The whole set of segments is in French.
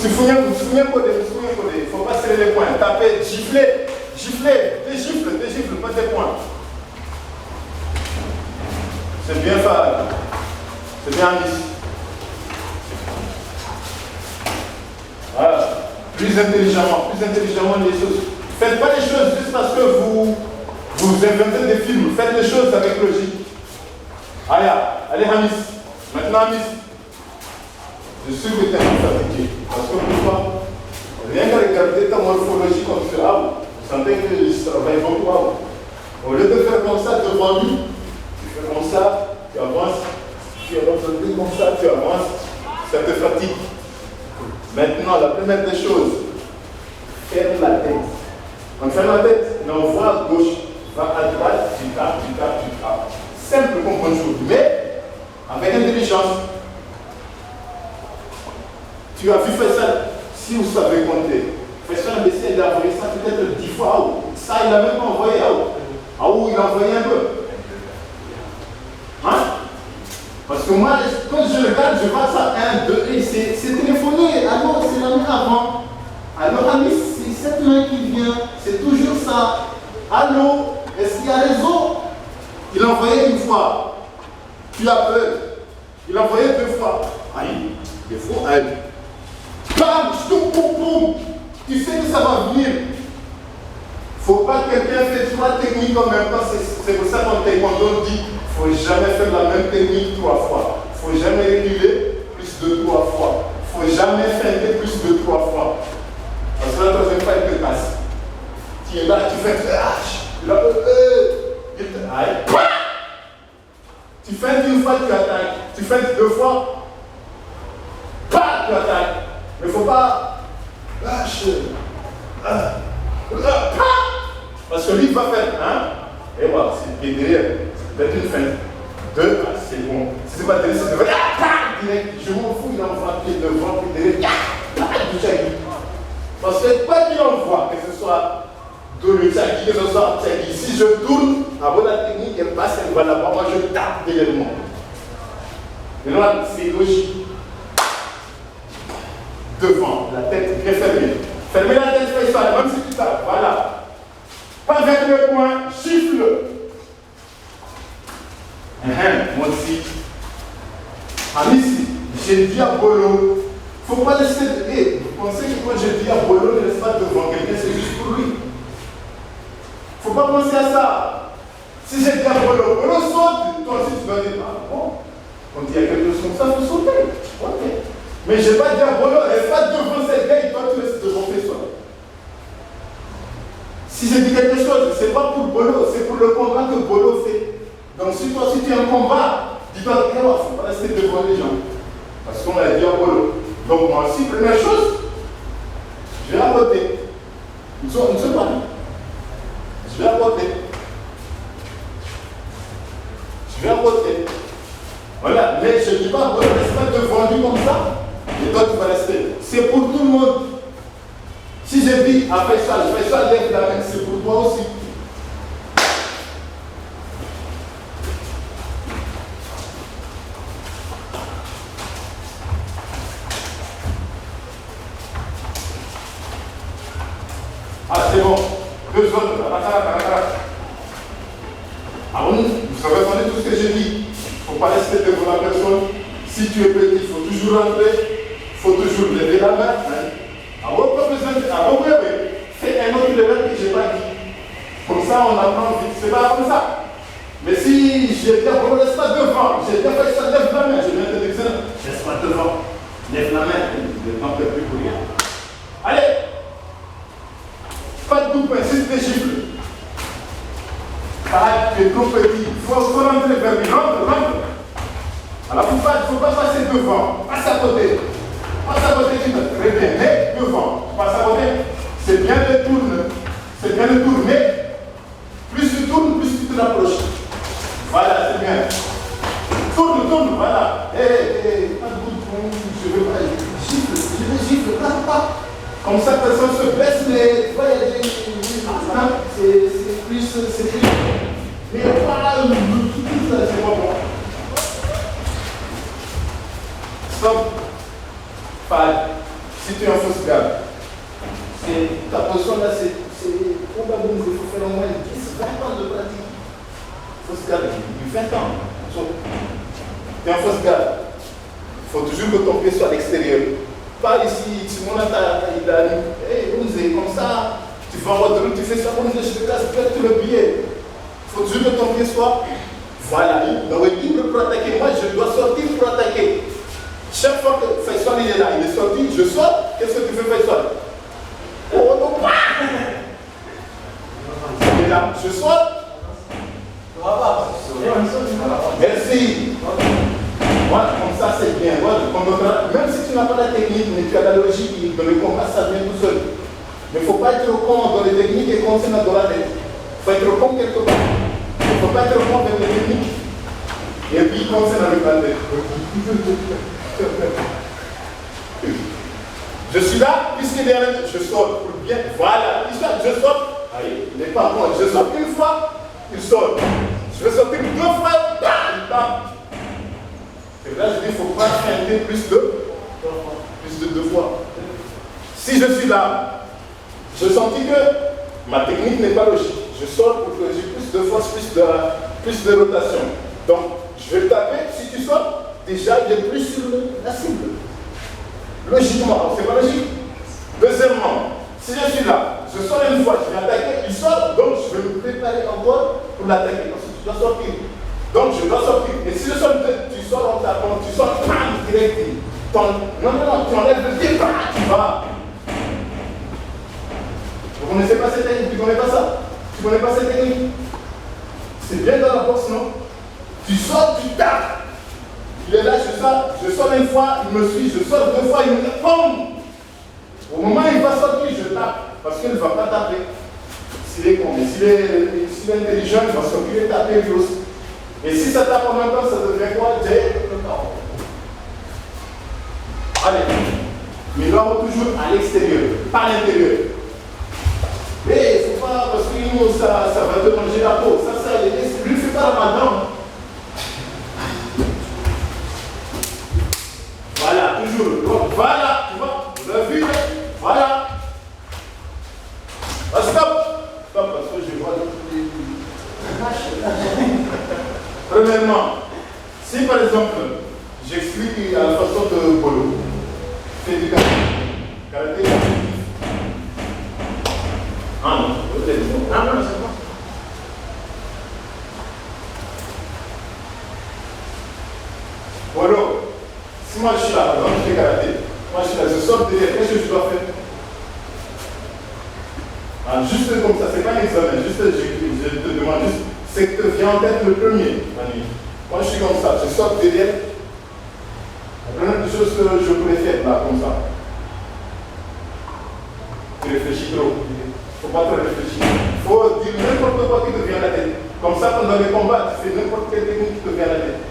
Si vous souvenez coder, il ne faut pas serrer les poings. Tapez, gifler, des gifles, pas des poings. C'est bien fait. C'est bien mis. Voilà. Plus intelligemment les choses. Faites pas les choses juste parce que vous inventez des films. Faites les choses avec logique. Allez Hamis. Maintenant Hamis. Je suis que tu es fatigué. Parce que pourquoi? Rien qu'à regarder ta morphologie comme ça, vous sentez que je travaille beaucoup. Au lieu de faire comme ça devant lui, tu fais comme ça, tu avances, tu avances comme ça, tu avances, ça te fatigue. Maintenant, la première des choses, ferme la tête. On ferme la tête, mais on voit à gauche, va à droite, tu tapes. Simple comme bonjour, mais avec intelligence. Tu as vu faire ça, si vous savez compter. Fais ça, il a envoyé ça peut-être 10 fois. Ça, il n'a même pas envoyé. Il a envoyé un peu. Hein? Parce que moi, quand je regarde, je vois ça 1, 2, et c'est téléphoné. Alors, c'est la main avant. Alors, Amis, c'est cette main qui vient. C'est toujours ça. Allô? Est-ce qu'il y a raison? Il a envoyé une fois. Tu as peur. Il a envoyé 2 fois. Aïe, il faut aller. Bam, boum. Tu sais que ça va venir. Faut pas que quelqu'un fait 3 techniques en même temps. C'est pour ça qu'en taekwondo dit faut jamais faire la même technique 3 fois. Faut jamais reculer plus de 3 fois. Faut jamais feinter plus de 3 fois. Parce que la troisième fois, il te casse. Tu es là, tu fais aïe. Tu feintes une fois, tu attaques. Tu feintes 2 fois, tu attaques. Mais il ne faut pas lâcher. Parce que lui, il va faire et voilà, c'est derrière. Peut-être une feinte. 2, c'est bon. Si c'est pas derrière, c'est devant. Direct. Je m'en fous, il envoie pied devant, pied derrière. Parce que quoi qu'il envoie, que ce soit de l'Utsaki, que ce soit Tsaki, si je tourne, avant la technique, elle passe, elle va là-bas, moi je tape derrière moi. Maintenant, c'est logique. Devant, la tête bien fermée. Fermez la tête, fais ça, même si tu tapes, voilà. Pas avec le poing, gifle. Moi aussi. Ici, j'ai dit à Bolo, il ne faut pas laisser. Vous pensez que quand j'ai dit à Bolo, ne laisse pas devant quelqu'un, c'est juste pour lui. Il ne faut pas penser à ça. Si j'ai dit à Bolo saute, toi aussi tu vas dire, bon, quand il y a quelque chose comme ça, il faut sauter. Ok. Mais je n'ai pas dit à Bolo, reste pas devant cette gars et toi tu restes devant tes soins. Si j'ai dit quelque chose, ce n'est pas pour Bolo, c'est pour le combat que Bolo fait. Donc si toi aussi tu es en combat, dis-toi, il ne faut pas rester devant les gens. Parce qu'on a dit à Bolo. Donc moi aussi, première chose, je vais apporter. Nous sommes pas. Je vais apporter. Voilà, mais je ne dis pas, Bolo, reste pas devant lui comme ça. Et toi tu vas rester. C'est pour tout le monde. Si je dis, fais ça, lève la main, c'est pour toi aussi. C'est bon. 2 autres. Vous avez entendu tout ce que j'ai dit. Il ne faut pas rester devant la personne. Si tu es petit, il faut toujours rentrer. Il faut toujours lever la main. Fais un autre level que je n'ai pas dit. Comme ça, on apprend vite. C'est pas comme ça. Mais si j'ai dit, ne laisse pas devant. J'ai bien fait ça, lève la main. Je viens de dire, laisse pas devant. Lève la main. Le temps ne peut plus pour rien. Allez. Pas de coup de poing, c'est des gifles. Pareil, tu es trop petit. Il faut rentrer vers lui. Rentre. Alors, il ne faut pas passer devant. Passe à côté. Tu te très bien. Mais devant. Passe à côté. C'est bien de tourner. Mais plus tu tournes, plus tu te rapproches. Voilà, c'est bien. Tourne, voilà. Pas de coup de poing. Je vais pas gifle. Pas. Comme ça, personne se blesse, mais c'est plus. Mais pas tout ça, c'est pas bon. Stop. Si tu es en 20 ans. Tu es en fausse garde. Il faut toujours que ton pied soit à l'extérieur. Pas ici, tu montes il a dit, hey, Ouzé, comme ça, tu vas en voie de route, tu fais ça, Ouzé, je te casse tout le billet. Il faut toujours que ton pied soit, voilà, libre pour attaquer. Moi, je dois sortir pour attaquer. Chaque fois que Faisal il est là, il est sorti, je sors, qu'est-ce que tu fais, Faisal? Oh non, il est là, je sors. Merci. Voilà, comme ça c'est bien. Voilà, même si tu n'as pas la technique, mais tu as la logique, dans le combat, ça vient tout seul. Mais il ne faut pas être con dans les techniques et continuer dans la tête. Il faut être con quelque part. Il ne faut pas être con dans les techniques et puis continuer dans le tête. Je suis là, puisqu'il est là, je sors pour bien. Voilà, je sors. Allez, il n'est pas bon. Je sors une fois, il sort. Je vais sortir 2 fois, il part. Et là, je dis, il ne faut pas feinter plus de 2 fois. Si je suis là, je sentis que ma technique n'est pas logique. Je sors pour que j'ai plus de force, plus de rotation. Donc, je vais taper. Si tu sors, déjà, il est plus sur la cible. Logiquement, c'est pas logique. Deuxièmement, si je suis là, je sors une fois, je vais attaquer, il sort, donc je vais me préparer encore pour l'attaquer. Parce que tu dois sortir. Donc je dois sortir. Et si je sors, tu sors en tapant, tu sors direct. Non, tu enlèves le pied, tu vas. Vous ne connaissez pas cette technique, tu ne connais pas ça? Tu ne connais pas cette technique? C'est bien dans la boxe, non? Tu sors, tu tapes. Il est là, je sors une fois, il me suit, je sors 2 fois, il me dit, POM! Au moment où il va sortir, je tape. Parce qu'il ne va pas taper. S'il est con, mais s'il est intelligent, il va s'occuper de taper lui aussi. Et si ça tape en même temps, ça devient quoi? Le chaos. Allez, mais l'homme toujours à l'extérieur, pas à l'intérieur. Mais il ne faut pas, parce que nous, ça va te manger la peau. Ça, lui, ne fait pas la madame. Voilà, toujours. Donc, voilà, tu vois, vous l'avez vu, voilà. Ah, stop, parce que je vois tous les... Premièrement, si par exemple, j'explique à la façon de Bolo, c'est du karaté. Ah non, peut-être non. Ah non, c'est pas. Bolo, si moi je suis là, donc je fais karaté, moi je suis là, je sors derrière, qu'est-ce que je dois faire? Ah, juste comme ça, c'est pas un examen, juste je te demande juste ce qui te vient en tête le premier. Moi je suis comme ça, je sors derrière. La première chose que je pourrais faire là, comme ça. Tu réfléchis trop. Il ne faut pas trop réfléchir. Il faut dire n'importe quoi qui te vient à la tête. Comme ça, pendant les combats, tu fais n'importe quelle technique qui te vient à la tête.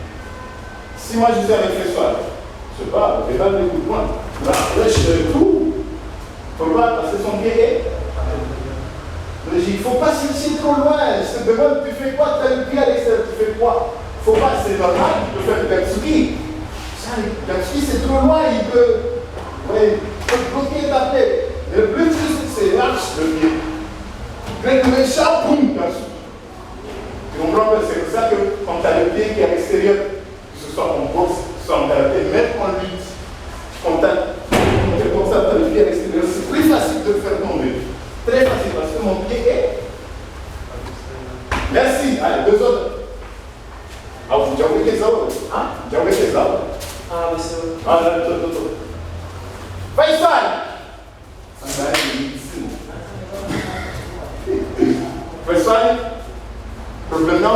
Si moi je suis avec les soirs, je sais pas, je vais pas des coups de poing. Là, je tout. Il ne faut pas passer son pied. Il ne faut pas chercher trop loin. Je te demande, tu fais quoi? Tu as le pied à l'extérieur, tu fais quoi? Il ne faut pas, c'est normal, tu peux faire le Gatsuki. Gatsuki, c'est trop loin, il peut bloquer ta tête. Le but, c'est lâche le pied. Dès que le chat, boum, Gatsuki. Tu comprends? C'est pour ça que quand tu as le pied qui est à l'extérieur, que ce soit en boxe, que ce soit en karaté, même en lutte, quand tu as comme ça, tu as le pied à l'extérieur, c'est plus facile de le faire tomber. Très facile parce que mon pied est. Merci. Allez, 2 autres. Ah, vous avez oublié les autres. Hein? J'ai oublié les autres. Ah, mais c'est. Ah, là, tout. Faisal! Faisal, problème là,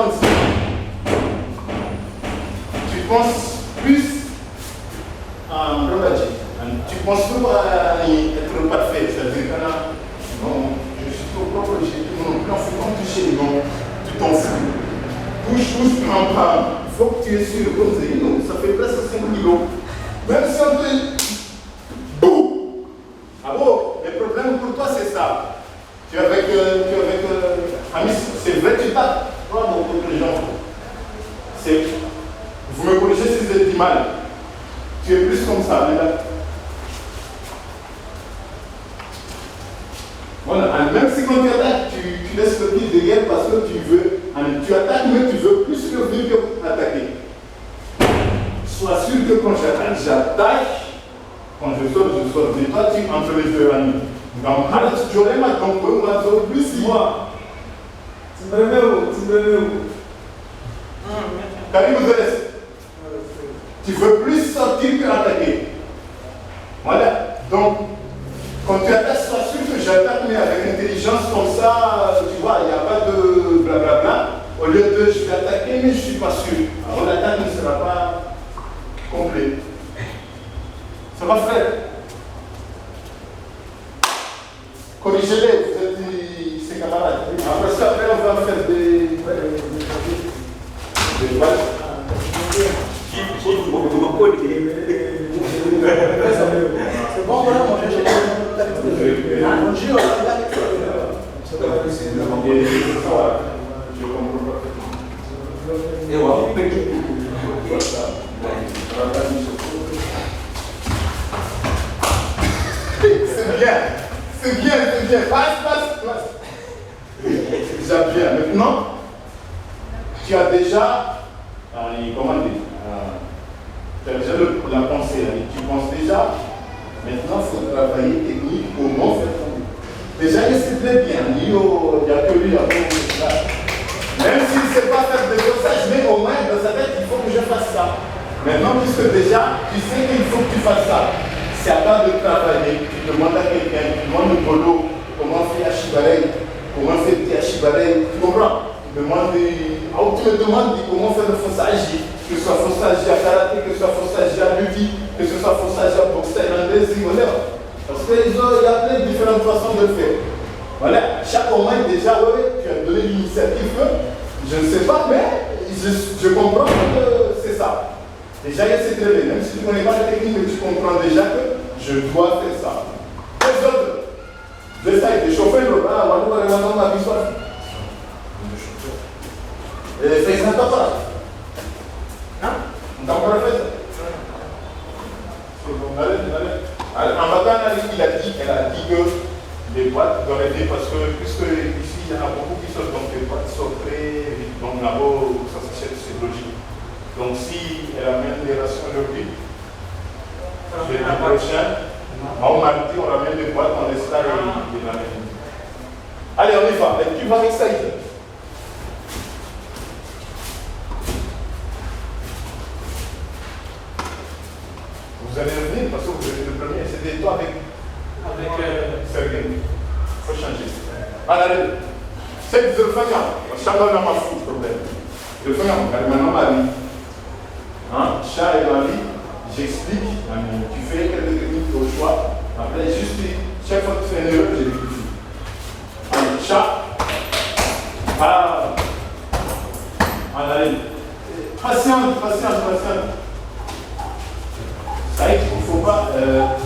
tu penses plus en relatif. Tu penses trop à être parfait, c'est-à-dire que là, non, je suis trop propre, j'ai tout mon plan, faut pas toucher, non, tu t'en fous. Touche, prends pas. Il faut que tu es sûr, comme c'est, non, ça fait presque 5 kilos. Même si on te. Boum! Ah bon, le problème pour toi, c'est ça. Tu es avec Amis, c'est vrai, tu tapes. Toi, beaucoup de gens. Vous me corrigez si vous êtes dit mal. Tu es plus comme ça, mais là. Voilà, même si quand tu attaques, tu laisses le pied derrière parce que tu veux Tu attaques, mais tu veux plus revenir que attaquer. Sois sûr que quand j'attaque, quand je sors. Mais toi, tu es entre les deux amis. Donc, tu aurais ma compagnie, moi, je plus. Moi. Tu me mets où? Karim, vous êtes. Tu veux plus sortir que attaquer. Voilà. Donc, quand tu attaques, sois sûr que j'attaque, mais avec intelligence, comme ça, tu vois, il n'y a pas de blablabla. Au lieu de je vais attaquer, mais je ne suis pas sûr. Alors l'attaque ne sera pas complète. Ça va faire. Corrigez-les, vous êtes ses camarades. Après ça, après, on va faire des balles. C'est bon, voilà, mon cher. Mon Dieu, c'est bien. Passe. C'est déjà bien. Maintenant, tu as déjà, comment dire, tu as déjà la pensée, tu penses déjà. Maintenant, il faut travailler technique, comment faire ton livre. Déjà, c'est très bien. Il y a que lui, même s'il ne sait pas faire des dossages, mais au moins dans sa tête, il faut que je fasse ça. Maintenant, puisque déjà, tu sais qu'il faut que tu fasses ça, c'est à toi de travailler. Tu demandes à quelqu'un, tu demandes au polo, comment faire Achibarei, comment faire Achibarei, tu comprends? Tu me demandes comment faire le fossage, que ce soit fossage à karaté, que ce soit fossage à lutti, que ce soit fossage à boxe thaïlandaise, parce qu'il y a plein de différentes façons de le faire. Voilà, chaque moment déjà, tu as donné l'initiative, je ne sais pas, mais je comprends que c'est ça. Déjà, c'est très bien, même si tu ne connais pas la technique, mais tu comprends déjà que je dois faire ça. Les autres, j'essaie de chauffer le bras, on va voir ma histoire. Fais ça pas. Hein? On t'a encore fait ça? C'est bon, allez. En matin, elle a dit que les boîtes doivent aider parce que, puisque ici, il y en a beaucoup qui sortent, donc les boîtes sortent très vite. Donc là-bas, ça s'achète, c'est logique. Donc si elle amène les rations aujourd'hui, l'année prochaine, on mardi, on ramène les boîtes, on laisse là et on ramène. Allez, on y va. Tu vas avec Saïd. Vous allez revenir parce que vous êtes le premier. C'était toi avec Sergei. Il faut changer. Allez, c'est le fagnant. Chacun n'a pas fou problème. Le fagnant, maintenant, Marie. Chat et Marie, j'explique. Tu fais quelques techniques au choix. Après, juste chaque fois que tu fais une erreur, j'ai rectifie. Allez, chat. Allez. Patiente. Ça, il ne faut pas.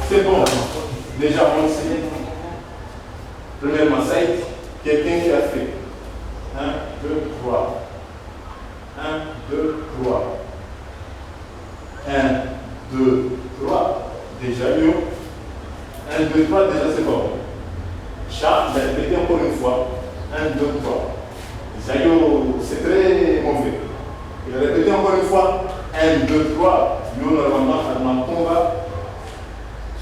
C'est bon. Déjà, on sait. Premièrement, ça, quelqu'un qui a fait 1, 2, 3. 1, 2, 3. 1, 2, 3. Déjà, 1, 2, 3, déjà, c'est bon. Chat, j'ai répété encore une fois. 1, 2, 3. Déjà, c'est très mauvais. Il a répété encore une fois. 1, 2, 3. Normalement, dans le combat,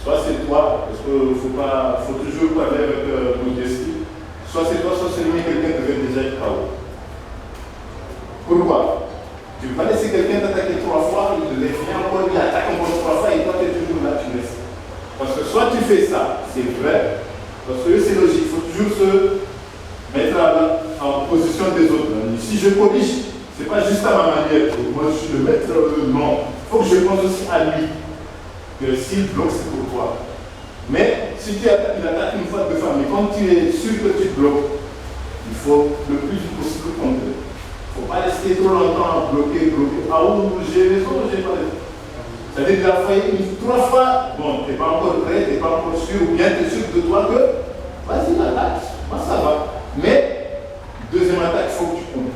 soit c'est toi, parce qu'il faut toujours parler avec modestie, soit c'est toi, soit c'est lui, quelqu'un qui veut déjà être KO. Pourquoi? Tu ne peux pas laisser quelqu'un t'attaquer 3 fois, il vient encore, il attaque encore 3 fois, et toi tu es toujours là, tu laisses. Parce que soit tu fais ça, c'est vrai, parce que c'est logique, il faut toujours se mettre en position des autres. Si je corrige, ce n'est pas juste à ma manière, moi je suis le maître, non. Il faut que je pense aussi à lui, que s'il bloque, c'est pour toi. Mais si tu attaques, il attaque une fois, 2 fois, mais quand tu es sûr que tu bloques, il faut le plus vite possible contrer. Il ne faut pas rester trop longtemps à bloquer. Ah où j'ai raison, j'ai pas raison. C'est-à-dire qu'il a failli 3 fois, bon, tu n'es pas encore prêt, tu n'es pas encore sûr, ou bien tu es sûr de toi que, vas-y, attaque, moi ça va. Mais, deuxième attaque, il faut que tu comptes.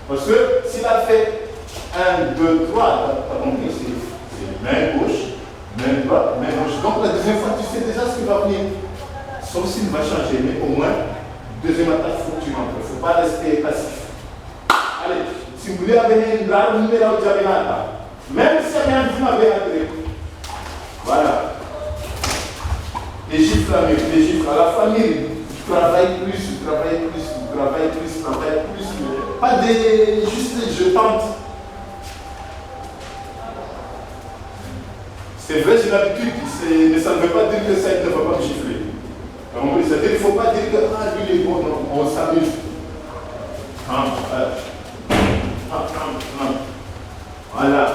Parce que s'il a fait 1, 2, 3, tu as compris, c'est main gauche, main droite, main gauche. Donc la deuxième fois, tu sais déjà ce qui va venir. Sauf s'il va changer, mais au moins, deuxième attaque, il faut que tu rentres. Il ne faut pas rester passif. vous avez un numéro de Javinata. Même si il y a un film avec un. Voilà. Les chiffres à la famille, tu travailles plus, tu travailles plus, tu travailles plus, tu travailles plus. Pas juste des jetantes. C'est vrai, j'ai l'habitude, mais ça ne veut pas dire que ça ne va pas me gifler. C'est-à-dire qu'il ne faut pas dire que lui il est bon, non, on s'amuse. Voilà.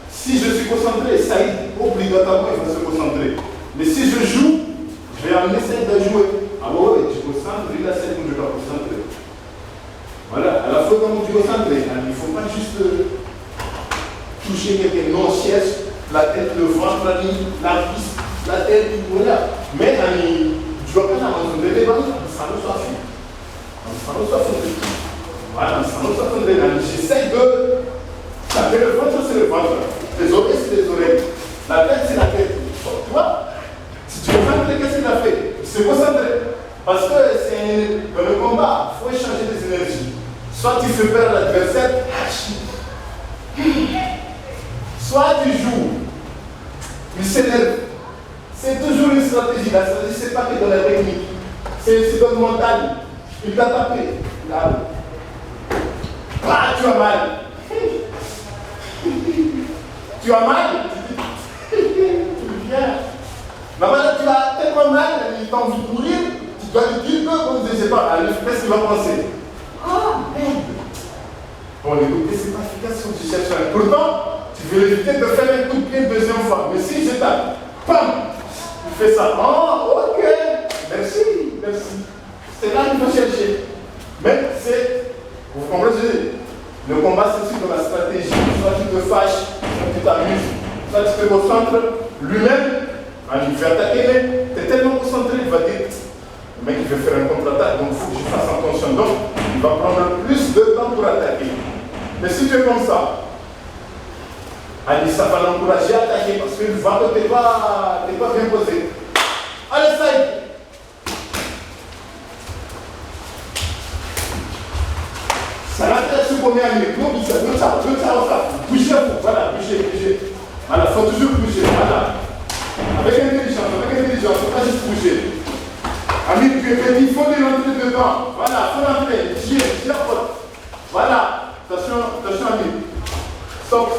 Si je suis concentré, Saïd, obligatoirement, il va se concentrer. Mais si je joue, je vais amener Saïd à jouer. Alors oui, je concentre, lui là, Saïd, je dois concentrer. Voilà, à la fois quand tu concentres, il ne faut pas juste toucher quelqu'un, non, siège, la tête, le ventre, la cuisse, la tête, voilà. Mais tu dois pas dans un bébé, ça ne soit fait. Ça ne soit fait. Voilà, ça ne soit fait. J'essaie de taper le ventre, c'est le ventre. Les oreilles, c'est les oreilles. La tête, c'est la tête. Tu vois? Si tu veux faire qu'est-ce qu'il a fait? C'est concentré. Parce que dans le combat, il faut échanger des énergies. Soit tu fais peur à l'adversaire, soit tu joues. Il s'énerve. C'est toujours une stratégie. La stratégie, ce n'est pas que dans la technique. C'est dans le mental. Il t'a tapé. Là. Ah, tu as mal. Tu as mal. Tu viens. Maman, tu as tellement mal, il t'a envie de courir. Tu dois lui dire que, comme je ne sais pas, qu'est-ce qu'il va penser? Ah, merde. Bon, l'écouter, c'est pas efficace quand tu cherches un. Pourtant, tu veux éviter de faire un coup de pied une deuxième fois. Mais si je tape, pam, tu fais ça. Oh, ok. Merci, merci. C'est là qu'il faut chercher. Mais c'est, vous comprenez, le combat c'est aussi dans la stratégie. Soit tu te fâches, soit tu t'amuses, soit tu te concentres. Lui-même, il fait attaquer, mais tu es tellement concentré, il va dire, le mec il veut faire un contre-attaque, donc il faut que je fasse attention. Donc, il va prendre plus de temps pour attaquer. Mais si tu es comme ça, ça va l'encourager à attaquer parce qu'il voit que tu n'es pas bien posé. Allez, ça y est. Ça l'intéresse sur combien de minutes? Non, ça. Bougez, voilà, bougez. Voilà, il faut toujours bouger, voilà. Avec intelligence, pas juste bouger. Ami, tu es petit, il faut rentrer dedans. Voilà, il faut rentrer. Tire la porte. Voilà. Attention, ami. Stop.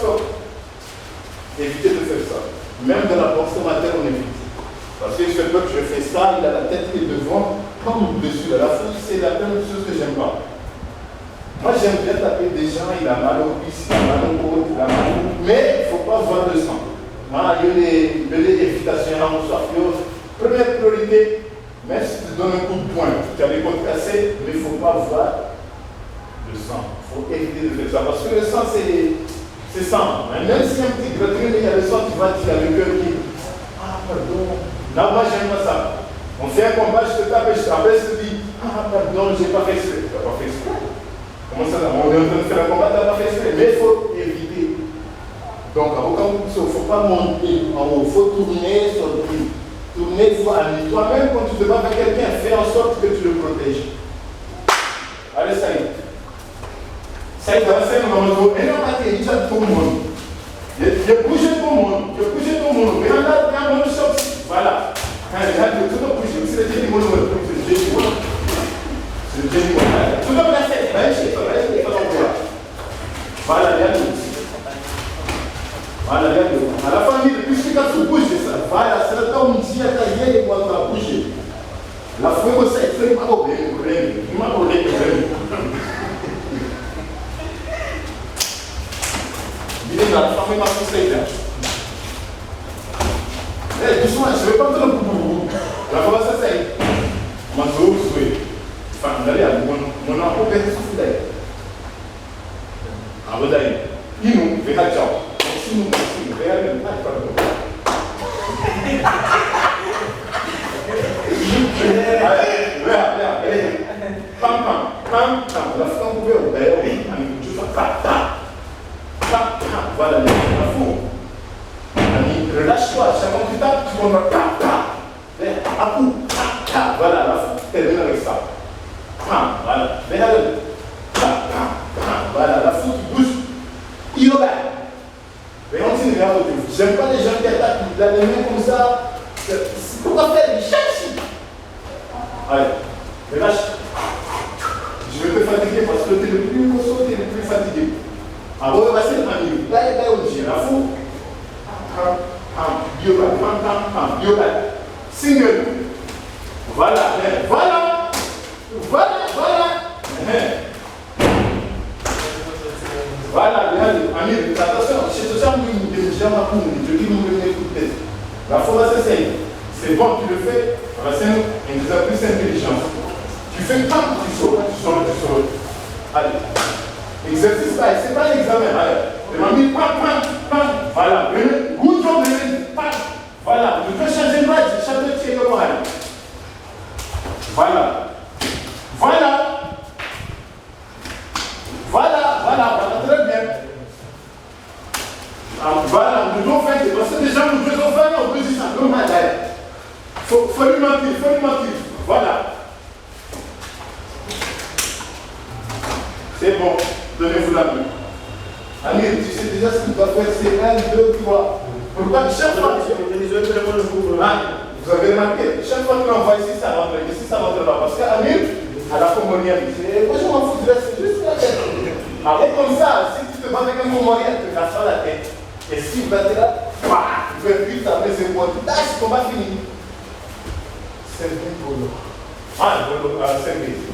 Évitez de faire ça. Même dans la boxe amateur, on évite. Parce que je fais peur que je fais ça, il a la tête qui est devant, comme dessus. La fouille, c'est la même chose que j'aime pas. Moi, j'aime bien taper des gens, il a mal au cuisse, il a mal au côte, il a mal au... Mais il ne faut pas voir le sang. Voilà, il y a des évitations à mon soif. Première priorité, même si tu donnes un coup de poing, tu as les côtes cassées, mais il ne faut pas voir le sang. Il faut éviter de faire ça. Parce que le sang, c'est sang. Même si un petit gratin, il y a le sang, tu vas dire, le cœur qui... Ah, pardon. Là, moi, j'aime pas ça. On fait un combat, je te tape, et après, je te dis, ah, pardon, je n'ai pas fait exprès. Tu n'as pas fait exprès. Comment ça, on est en train de faire un combat, tu n'as pas fait exprès. Mais il faut éviter. Donc, avocat, il ne faut pas monter en haut, il faut tourner sur le pied. Tourner, il faut aller. Toi-même, quand tu te bats avec quelqu'un, fais en sorte que tu le protèges. Allez, ça y est. Ça y est, ça y est, on va me dire, il y a tout le monde. Il a bougé tout le monde. Mais on a un choc. Voilà. Il y a tout le monde bougé. C'est le génie. C'est le génie. Tout le monde l'a fait. Voilà, il y a tout. Voilà, il y a tout. À la fin, puisque quand tu bouges, c'est ça. Voilà, c'est le temps où on dit à ta gueule et quand tu vas bouger. La fouille, c'est extrêmement problème. Il est là, la femme est conseil là. Eh, doucement, je ne vais pas te le boubou. La femme va s'essayer. On va se souhaiter. Enfin, d'aller à mon enfant, peut-être souffler. Ah, vous allez. Nous, vers la ciao. Si nous, vers la pardon. Allez. Pam. La femme pouvait obéir. Tu fais voilà, la fou. Relâche-toi, chaque fois que tu tapes, tu comprends. À coup, voilà, la fou. Termine avec ça. Voilà, voilà, la fou, tu bouges. il a les mains comme ça. Pourquoi faire des cherches? Allez, relâche. Je vais te fatiguer parce que tu es le plus costaud, tu es le plus fatigué. Alors, on va passer le ami. Là, il y a un gym. La fou. Yoga. Single. Voilà. Voilà. Voilà, Amir, attention, c'est ça que je dis la fois c'est bon, tu le fais, c'est un exercice intelligent. Tu fais quand tu sautes. Allez. Exercice là, c'est pas l'examen. Allez. Voilà. Good job, voilà. Tu peux changer de droite, changer de pied. Voilà, très bien. Voilà, nous devons faire, parce que déjà nous devons faire en position. Faut lui mentir. Voilà. C'est bon, donnez-vous la main. Amir, tu sais déjà ce que tu dois faire, c'est 1, 2, 3. Pourquoi chaque fois vous avez remarqué, chaque fois que l'on va ici, ça rentre là. Parce qu'Amir, à la Comorienne, moi je m'en fous, c'est juste la tête. Alors comme ça, si tu te bats avec un Comorien, tu te casses pas la tête. Et si tu vas là, tu fais vite après ses points, c'est combat fini. C'est un peu pour l'eau. 5 minutes.